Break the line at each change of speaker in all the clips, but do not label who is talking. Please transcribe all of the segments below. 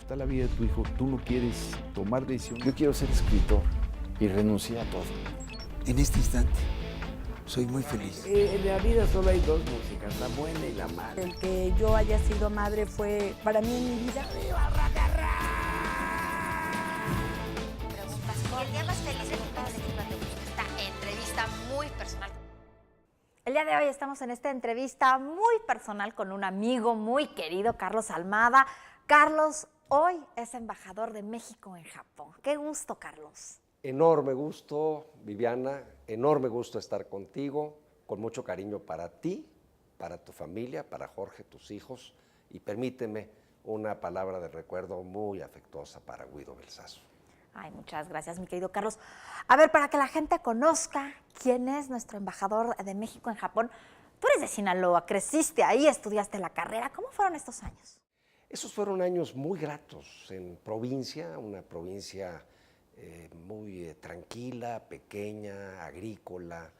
está la vida de tu hijo, tú no quieres tomar decisión.
Yo quiero ser escritor y renuncié a todo.
En este instante, soy muy feliz.
En la vida solo hay dos músicas, la buena y la mala.
El que yo haya sido madre fue para mí en mi vida.
¡Viva Preguntas. Y el día más feliz de mi vida es cuando esta entrevista muy personal.
El día de hoy estamos en esta entrevista muy personal con un amigo muy querido, Carlos Almada. Carlos, hoy es embajador de México en Japón. Qué gusto, Carlos.
Enorme gusto, Viviana, enorme gusto estar contigo, con mucho cariño para ti, para tu familia, para Jorge, tus hijos, y permíteme una palabra de recuerdo muy afectuosa para Guido Belsazo.
Ay, muchas gracias, mi querido Carlos. A ver, para que la gente conozca quién es nuestro embajador de México en Japón, tú eres de Sinaloa, creciste ahí, estudiaste la carrera. ¿Cómo fueron estos años?
Esos fueron años muy gratos en provincia, una provincia muy tranquila, pequeña, agrícola.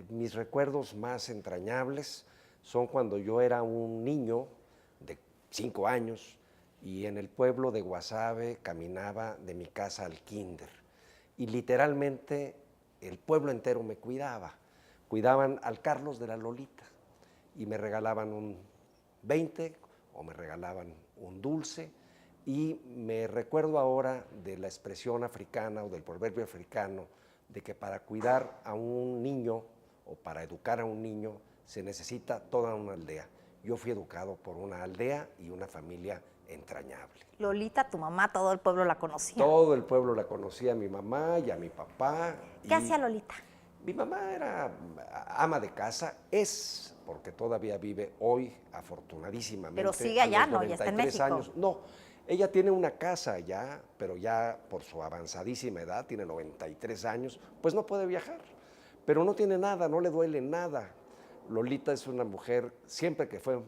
Mis recuerdos más entrañables son cuando yo era un niño de 5 años y en el pueblo de Guasave caminaba de mi casa al kinder. Y literalmente el pueblo entero me cuidaba. Cuidaban al Carlos de la Lolita y me regalaban un 20 o me regalaban un dulce. Y me recuerdo ahora de la expresión africana o del proverbio africano de que para cuidar a un niño o para educar a un niño se necesita toda una aldea. Yo fui educado por una aldea y una familia entrañable.
Lolita, tu mamá, todo el pueblo la conocía.
Todo el pueblo la conocía, a mi mamá y a mi papá.
¿Qué hacía Lolita?
Mi mamá era ama de casa, es, porque todavía vive hoy, afortunadísimamente.
Pero sigue allá, ¿no? Ya está en
93
México.
años. No, ella tiene una casa allá, pero ya por su avanzadísima edad, tiene 93 años, pues no puede viajar. Pero no tiene nada, no le duele nada. Lolita es una mujer siempre que fue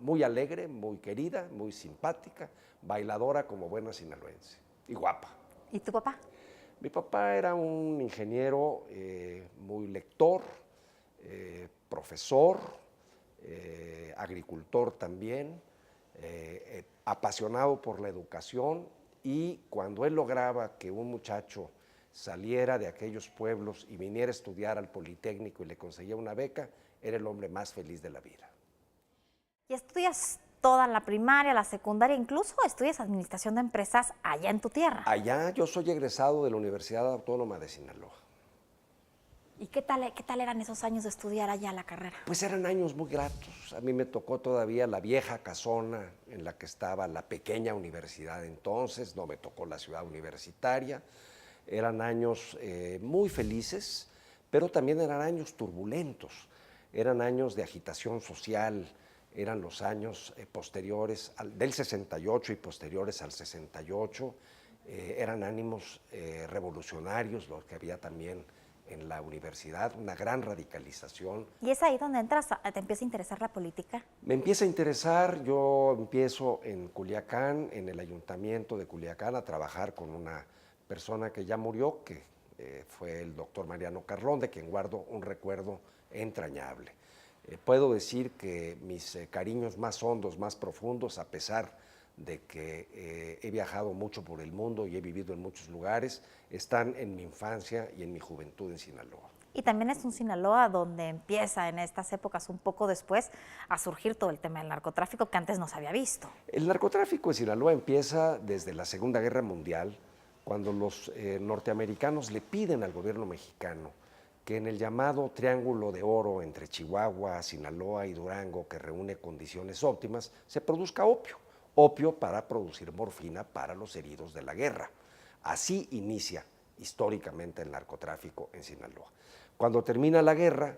muy alegre, muy querida, muy simpática, bailadora como buena sinaloense y guapa.
¿Y tu papá?
Mi papá era un ingeniero muy lector, profesor, agricultor también, apasionado por la educación, y cuando él lograba que un muchacho saliera de aquellos pueblos y viniera a estudiar al Politécnico y le conseguía una beca, era el hombre más feliz de la vida.
¿Y estudias toda la primaria, la secundaria, incluso estudias administración de empresas allá en tu tierra?
Allá yo soy egresado de la Universidad Autónoma de Sinaloa.
¿Y qué tal eran esos años de estudiar allá la carrera?
Pues eran años muy gratos. A mí me tocó todavía la vieja casona en la que estaba la pequeña universidad entonces, no me tocó la ciudad universitaria. Eran años muy felices, pero también eran años turbulentos. Eran años de agitación social, eran los años posteriores del 68 y posteriores al 68. Eran ánimos revolucionarios, los que había también en la universidad, una gran radicalización.
¿Y es ahí donde entras, te empieza a interesar la política?
Me empieza a interesar, yo empiezo en Culiacán, en el ayuntamiento de Culiacán, a trabajar con una persona que ya murió, que fue el doctor Mariano Carlón, de quien guardo un recuerdo entrañable. Puedo decir que mis cariños más hondos, más profundos, a pesar de que he viajado mucho por el mundo y he vivido en muchos lugares, están en mi infancia y en mi juventud en Sinaloa.
Y también es un Sinaloa donde empieza en estas épocas, un poco después, a surgir todo el tema del narcotráfico que antes no se había visto.
El narcotráfico en Sinaloa empieza desde la Segunda Guerra Mundial, cuando los norteamericanos le piden al gobierno mexicano que en el llamado Triángulo de Oro entre Chihuahua, Sinaloa y Durango, que reúne condiciones óptimas, se produzca opio para producir morfina para los heridos de la guerra. Así inicia históricamente el narcotráfico en Sinaloa. Cuando termina la guerra,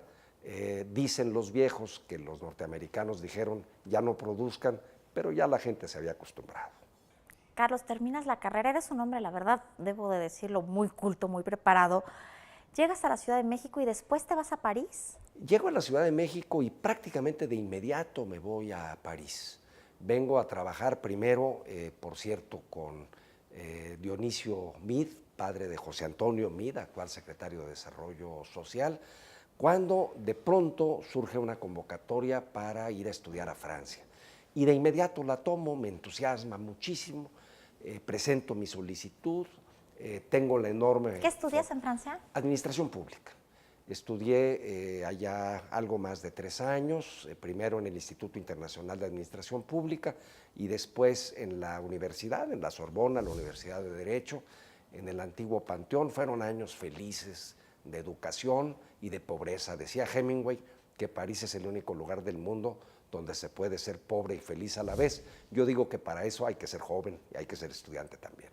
dicen los viejos que los norteamericanos dijeron ya no produzcan, pero ya la gente se había acostumbrado.
Carlos, terminas la carrera, eres un hombre, la verdad, debo de decirlo, muy culto, muy preparado. Llegas a la Ciudad de México y después te vas a París.
Llego a la Ciudad de México y prácticamente de inmediato me voy a París. Vengo a trabajar primero, por cierto, con Dionisio Mid, padre de José Antonio Mid, actual secretario de Desarrollo Social, cuando de pronto surge una convocatoria para ir a estudiar a Francia. y de inmediato la tomo, me entusiasma muchísimo, presento mi solicitud, tengo la enorme...
¿Qué estudias en Francia?
Administración pública. Estudié allá algo más de 3 años, primero en el Instituto Internacional de Administración Pública y después en la universidad, en la Sorbona, la Universidad de Derecho, en el antiguo Panteón. Fueron años felices de educación y de pobreza. Decía Hemingway que París es el único lugar del mundo donde se puede ser pobre y feliz a la vez. Yo digo que para eso hay que ser joven y hay que ser estudiante también.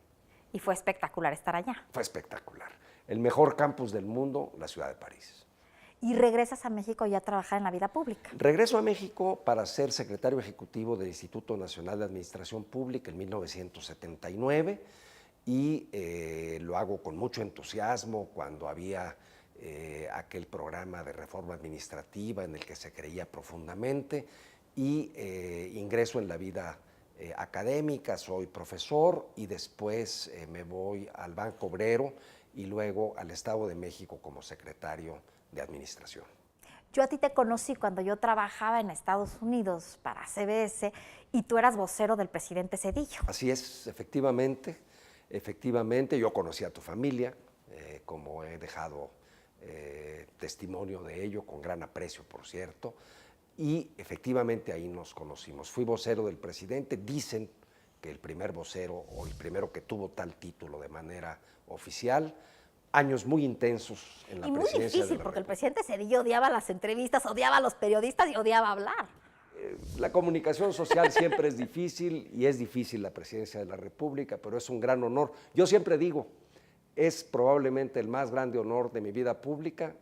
Y fue espectacular estar allá.
Fue espectacular. El mejor campus del mundo, la ciudad de París.
¿Y regresas a México ya a trabajar en la vida pública?
Regreso a México para ser secretario ejecutivo del Instituto Nacional de Administración Pública en 1979 y lo hago con mucho entusiasmo cuando había aquel programa de reforma administrativa en el que se creía profundamente y ingreso en la vida académica, soy profesor y después me voy al Banco Obrero y luego al Estado de México como secretario de Administración.
Yo a ti te conocí cuando yo trabajaba en Estados Unidos para CBS y tú eras vocero del presidente Zedillo.
Así es, efectivamente, yo conocí a tu familia, como he dejado testimonio de ello, con gran aprecio, por cierto, y efectivamente ahí nos conocimos. Fui vocero del presidente, dicen que el primer vocero o el primero que tuvo tal título de manera oficial, años muy intensos en la
y muy
presidencia.
difícil, porque el presidente Zedillo odiaba las entrevistas, odiaba a los periodistas y odiaba hablar.
La comunicación social siempre es difícil y es difícil la presidencia de la República, pero es un gran honor. Yo siempre digo, es probablemente el más grande honor de mi vida pública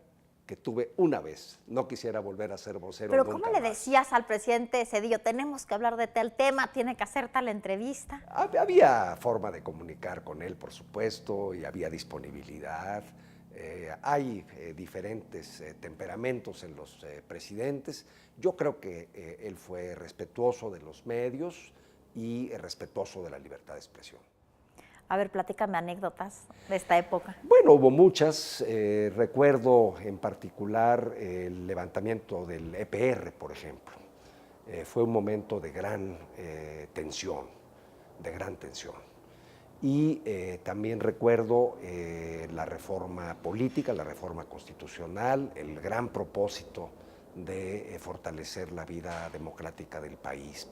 que tuve una vez. No quisiera volver a ser vocero
Pero
nunca
¿cómo le
más.
decías al presidente Zedillo, tenemos que hablar de tal tema, tiene que hacer tal entrevista?
Había forma de comunicar con él, por supuesto, y había disponibilidad. Hay diferentes temperamentos en los presidentes. Yo creo que él fue respetuoso de los medios y respetuoso de la libertad de expresión.
A ver, platícame anécdotas de esta época.
Bueno, hubo muchas. Recuerdo en particular el levantamiento del EPR, por ejemplo. Fue un momento de gran tensión, Y también recuerdo la reforma política, la reforma constitucional, el gran propósito de fortalecer la vida democrática del país.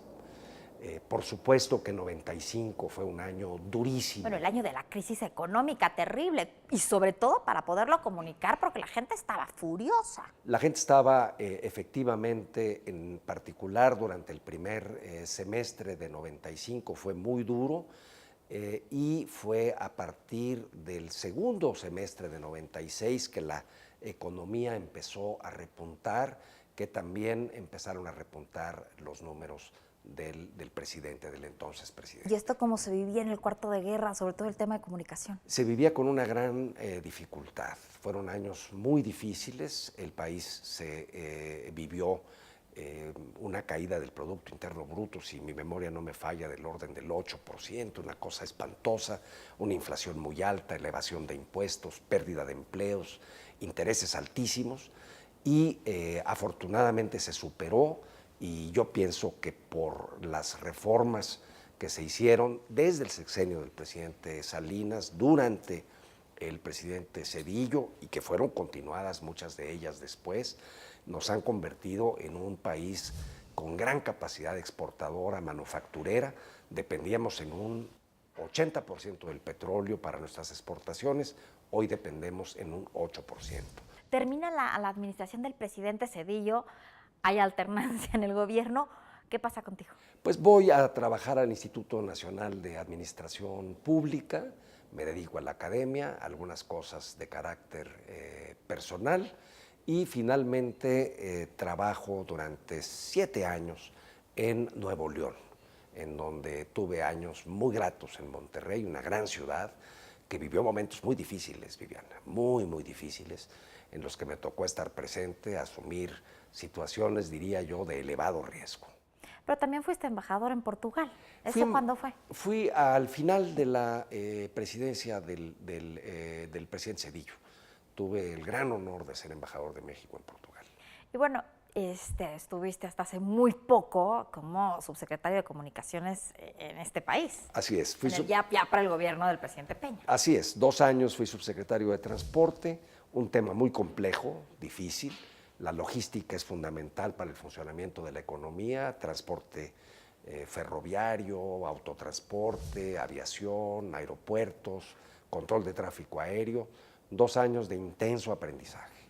Por supuesto que 95 fue un año durísimo.
Bueno, el año de la crisis económica terrible y sobre todo para poderlo comunicar porque la gente estaba furiosa.
La gente estaba efectivamente, en particular durante el primer semestre de 95 fue muy duro y fue a partir del segundo semestre de 96 que la economía empezó a repuntar, que también empezaron a repuntar los números del presidente, del entonces presidente.
¿Y esto cómo se vivía en el cuarto de guerra, sobre todo el tema de comunicación?
Se vivía con una gran dificultad. Fueron años muy difíciles. El país se vivió una caída del Producto Interno Bruto, si mi memoria no me falla, del orden del 8%, una cosa espantosa, una inflación muy alta, elevación de impuestos, pérdida de empleos, intereses altísimos y afortunadamente se superó. Y yo pienso que por las reformas que se hicieron desde el sexenio del presidente Salinas, durante el presidente Zedillo, y que fueron continuadas muchas de ellas después, nos han convertido en un país con gran capacidad exportadora, manufacturera. Dependíamos en un 80% del petróleo para nuestras exportaciones, hoy dependemos en un 8%.
Termina la administración del presidente Zedillo, hay alternancia en el gobierno. ¿Qué pasa contigo?
Pues voy a trabajar al Instituto Nacional de Administración Pública, me dedico a la academia, algunas cosas de carácter personal y finalmente trabajo durante 7 años en Nuevo León, en donde tuve años muy gratos en Monterrey, una gran ciudad que vivió momentos muy difíciles, Viviana, muy, muy difíciles, en los que me tocó estar presente, asumir situaciones, diría yo, de elevado riesgo.
Pero también fuiste embajador en Portugal. ¿Eso cuándo fue?
Fui al final de la presidencia del presidente Zedillo. Tuve el gran honor de ser embajador de México en Portugal.
Y bueno, estuviste hasta hace muy poco como subsecretario de Comunicaciones en este país.
Así es.
Ya para el gobierno del presidente Peña.
Así es, 2 años fui subsecretario de Transporte, un tema muy complejo, difícil. La logística es fundamental para el funcionamiento de la economía, transporte ferroviario, autotransporte, aviación, aeropuertos, control de tráfico aéreo. 2 años de intenso aprendizaje.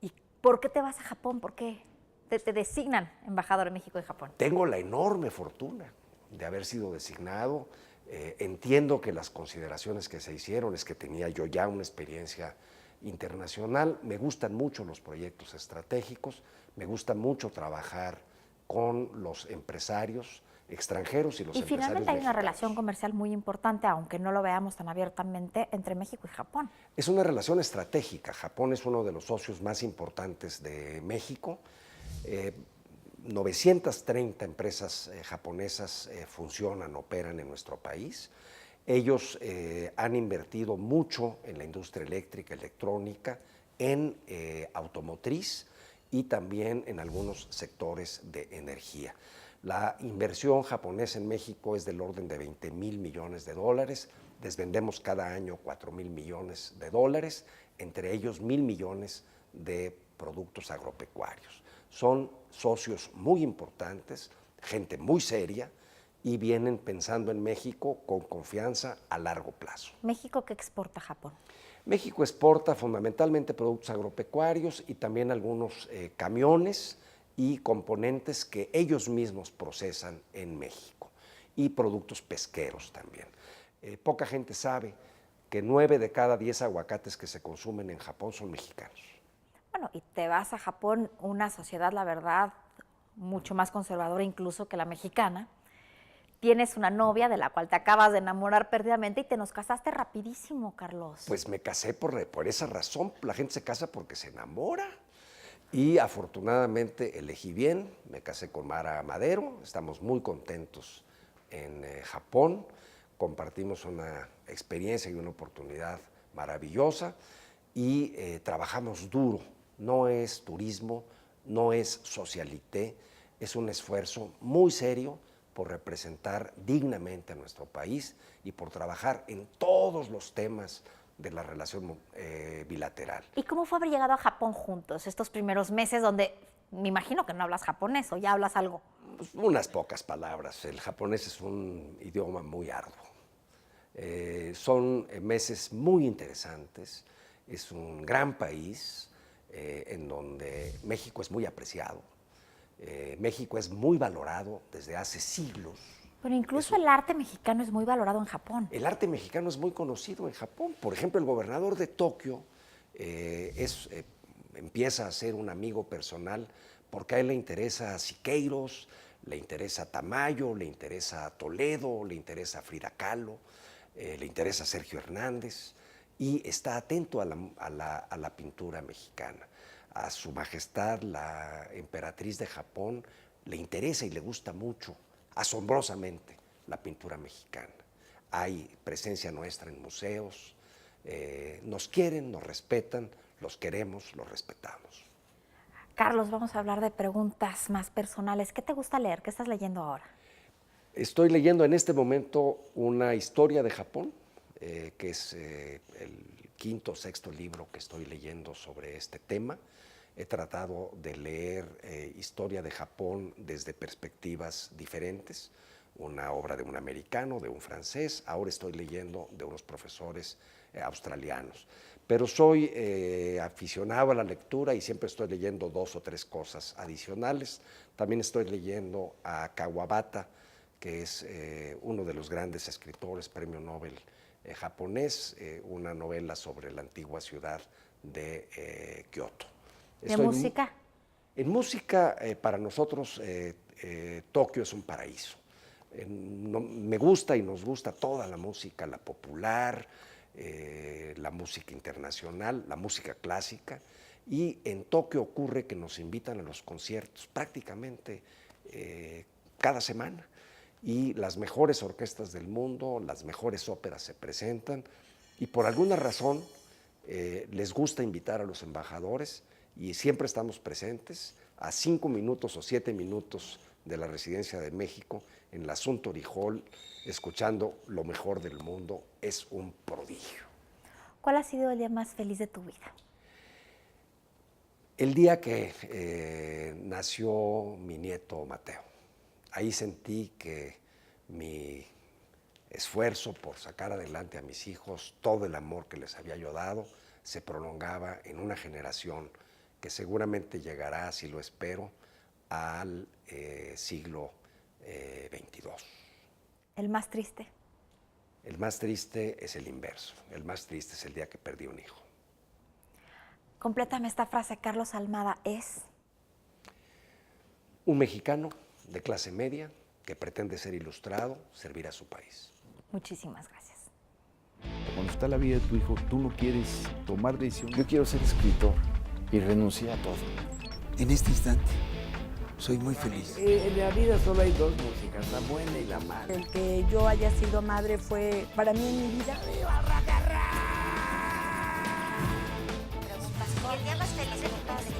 ¿Y por qué te vas a Japón? ¿Por qué te designan embajador de México en Japón?
Tengo la enorme fortuna de haber sido designado. Entiendo que las consideraciones que se hicieron es que tenía yo ya una experiencia internacional. Me gustan mucho los proyectos estratégicos, me gusta mucho trabajar con los empresarios extranjeros y los empresarios
finalmente hay una
mexicanos.
relación comercial muy importante, aunque no lo veamos tan abiertamente, entre México y Japón.
Es una relación estratégica. Japón es uno de los socios más importantes de México. 930 empresas japonesas funcionan, operan en nuestro país. Ellos han invertido mucho en la industria eléctrica, electrónica, en automotriz y también en algunos sectores de energía. La inversión japonesa en México es del orden de $20,000 millones. Les vendemos cada año $4,000 millones, entre ellos $1,000 millones de productos agropecuarios. Son socios muy importantes, gente muy seria, y vienen pensando en México con confianza a largo plazo.
¿México qué exporta a Japón?
México exporta fundamentalmente productos agropecuarios y también algunos camiones y componentes que ellos mismos procesan en México, y productos pesqueros también. Poca gente sabe que 9 de cada 10 aguacates que se consumen en Japón son mexicanos.
Bueno, y te vas a Japón, una sociedad, la verdad, mucho más conservadora incluso que la mexicana. Tienes una novia de la cual te acabas de enamorar perdidamente y te nos casaste rapidísimo, Carlos.
Pues me casé por esa razón. La gente se casa porque se enamora. Y afortunadamente elegí bien, me casé con Mara Madero, estamos muy contentos en Japón, compartimos una experiencia y una oportunidad maravillosa y trabajamos duro. No es turismo, no es socialité, es un esfuerzo muy serio por representar dignamente a nuestro país y por trabajar en todos los temas de la relación bilateral.
¿Y cómo fue haber llegado a Japón juntos estos primeros meses donde me imagino que no hablas japonés o ya hablas algo?
Pues unas pocas palabras. El japonés es un idioma muy arduo. Son meses muy interesantes. Es un gran país en donde México es muy apreciado. México es muy valorado desde hace siglos.
Pero incluso el arte mexicano es muy valorado en Japón.
El arte mexicano es muy conocido en Japón. Por ejemplo, el gobernador de Tokio empieza a ser un amigo personal porque a él le interesa Siqueiros, le interesa Tamayo, le interesa Toledo, le interesa Frida Kahlo, le interesa Sergio Hernández y está atento a la pintura mexicana. A su majestad, la emperatriz de Japón, le interesa y le gusta mucho, asombrosamente, la pintura mexicana. Hay presencia nuestra en museos, nos quieren, nos respetan, los queremos, los respetamos.
Carlos, vamos a hablar de preguntas más personales. ¿Qué te gusta leer? ¿Qué estás leyendo ahora?
Estoy leyendo en este momento una historia de Japón, que es el 5º o 6º libro que estoy leyendo sobre este tema. He tratado de leer historia de Japón desde perspectivas diferentes, una obra de un americano, de un francés, ahora estoy leyendo de unos profesores australianos. Pero soy aficionado a la lectura y siempre estoy leyendo 2 o 3 cosas adicionales. También estoy leyendo a Kawabata, que es uno de los grandes escritores, premio Nobel japonés, una novela sobre la antigua ciudad de Kioto.
¿De música?
En música, para nosotros, Tokio es un paraíso. Me gusta y nos gusta toda la música, la popular, la música internacional, la música clásica. Y en Tokio ocurre que nos invitan a los conciertos prácticamente cada semana. Y las mejores orquestas del mundo, las mejores óperas se presentan. Y por alguna razón les gusta invitar a los embajadores y siempre estamos presentes. a 5 minutos o 7 minutos de la Residencia de México, en la Suntory Hall, escuchando lo mejor del mundo, es un prodigio.
¿Cuál ha sido el día más feliz de tu vida?
El día que nació mi nieto Mateo. Ahí sentí que mi esfuerzo por sacar adelante a mis hijos, todo el amor que les había yo dado, se prolongaba en una generación que seguramente llegará, así lo espero, al siglo XXII.
¿El más triste?
El más triste es el inverso. El más triste es el día que perdí un hijo.
Complétame esta frase. Carlos Almada es...
Un mexicano de clase media que pretende ser ilustrado, servir a su país.
Muchísimas gracias.
Cuando está la vida de tu hijo, tú no quieres tomar decisiones.
Yo quiero ser escritor y renuncié a todo.
En este instante, soy muy feliz.
En la vida solo hay dos músicas, la buena y la mala.
El que yo haya sido madre fue para mí en mi vida.
Preguntas. Y el día más feliz de tu vida.